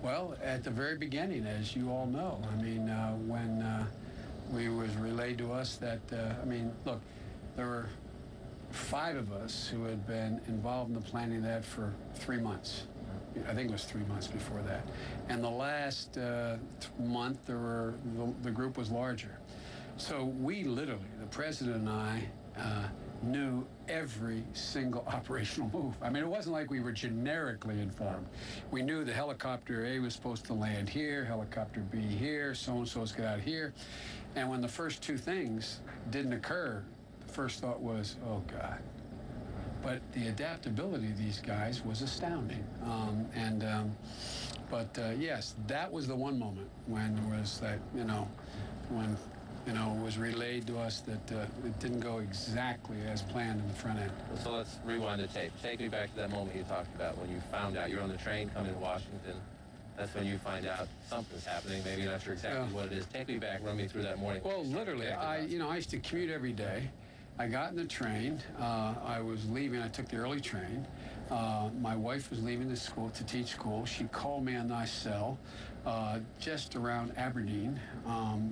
Well, at the very beginning, as you all know, I mean, when we was relayed to us that, I mean, look, there were 5 of us who had been involved in the planning of that for 3 months. I think it was 3 months before that. And the last month, the group was larger. So we literally, the president and I, knew every single operational move. I mean, it wasn't like we were generically informed. We knew the helicopter A was supposed to land here, helicopter B here, so-and-so's get out here. And when the first 2 things didn't occur, the first thought was, oh, God. But the adaptability of these guys was astounding. Yes, that was the one moment when it was that, when it was relayed to us that it didn't go exactly as planned in the front end. So let's rewind the tape. Take me back to that moment you talked about when you found out you're on the train coming to Washington. That's when you find out something's happening. Maybe you're not sure exactly what it is. Take me back. Run me through that morning. Well, literally, I used to commute every day. I got in the train. I was leaving. I took the early train. My wife was leaving the school to teach school. She called me on my cell just around Aberdeen,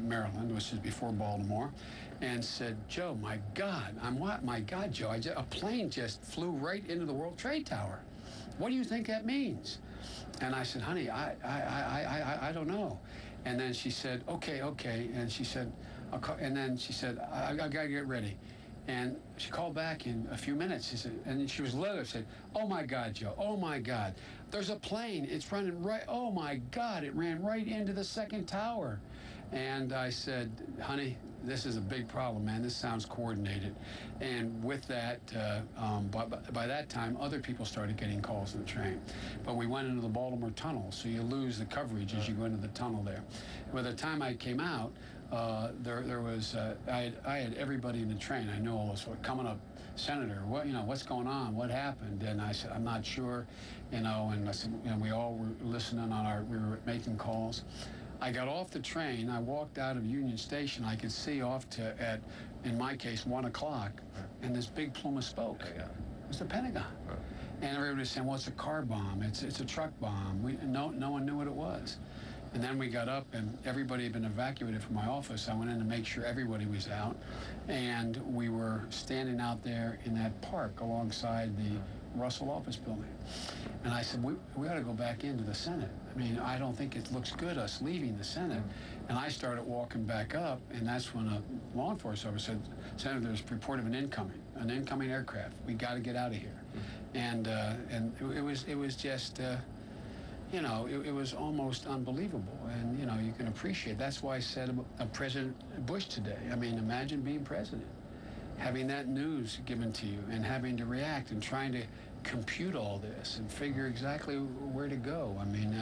Maryland, which is before Baltimore, and said, Joe, my God, my God, Joe, a plane just flew right into the World Trade Tower. What do you think that means? And I said, honey, I don't know. And then she said, okay. And she said, I got to get ready. And she called back in a few minutes. She said, and she was literally said, oh my God, Joe, oh my God. There's a plane, it's running right, oh my God, it ran right into the second tower. And I said, honey, this is a big problem, man. This sounds coordinated. And with that, by that time, other people started getting calls on the train. But we went into the Baltimore tunnel, so you lose the coverage as you go into the tunnel there. By the time I came out, there was I had everybody in the train. I knew all this. Coming up, Senator, what's going on? What happened? And I said, I'm not sure, And I said, we all were listening we were making calls. I got off the train. I walked out of Union Station. I could see off to in my case, 1 o'clock, and this big plume of smoke. It was the Pentagon. And everybody was saying, well, it's a car bomb. It's a truck bomb. No one knew what it was. And then we got up, and everybody had been evacuated from my office. I went in to make sure everybody was out. And we were standing out there in that park alongside the Russell office building. And I said, we ought to go back into the Senate. I mean, I don't think it looks good, us leaving the Senate. And I started walking back up, and that's when a law enforcement officer said, Senator, there's a report of an incoming aircraft. We got to get out of here. And it was just, it was almost unbelievable. And, you can appreciate. That's why I said of President Bush today. I mean, imagine being president, having that news given to you and having to react and trying to compute all this and figure exactly where to go. I mean,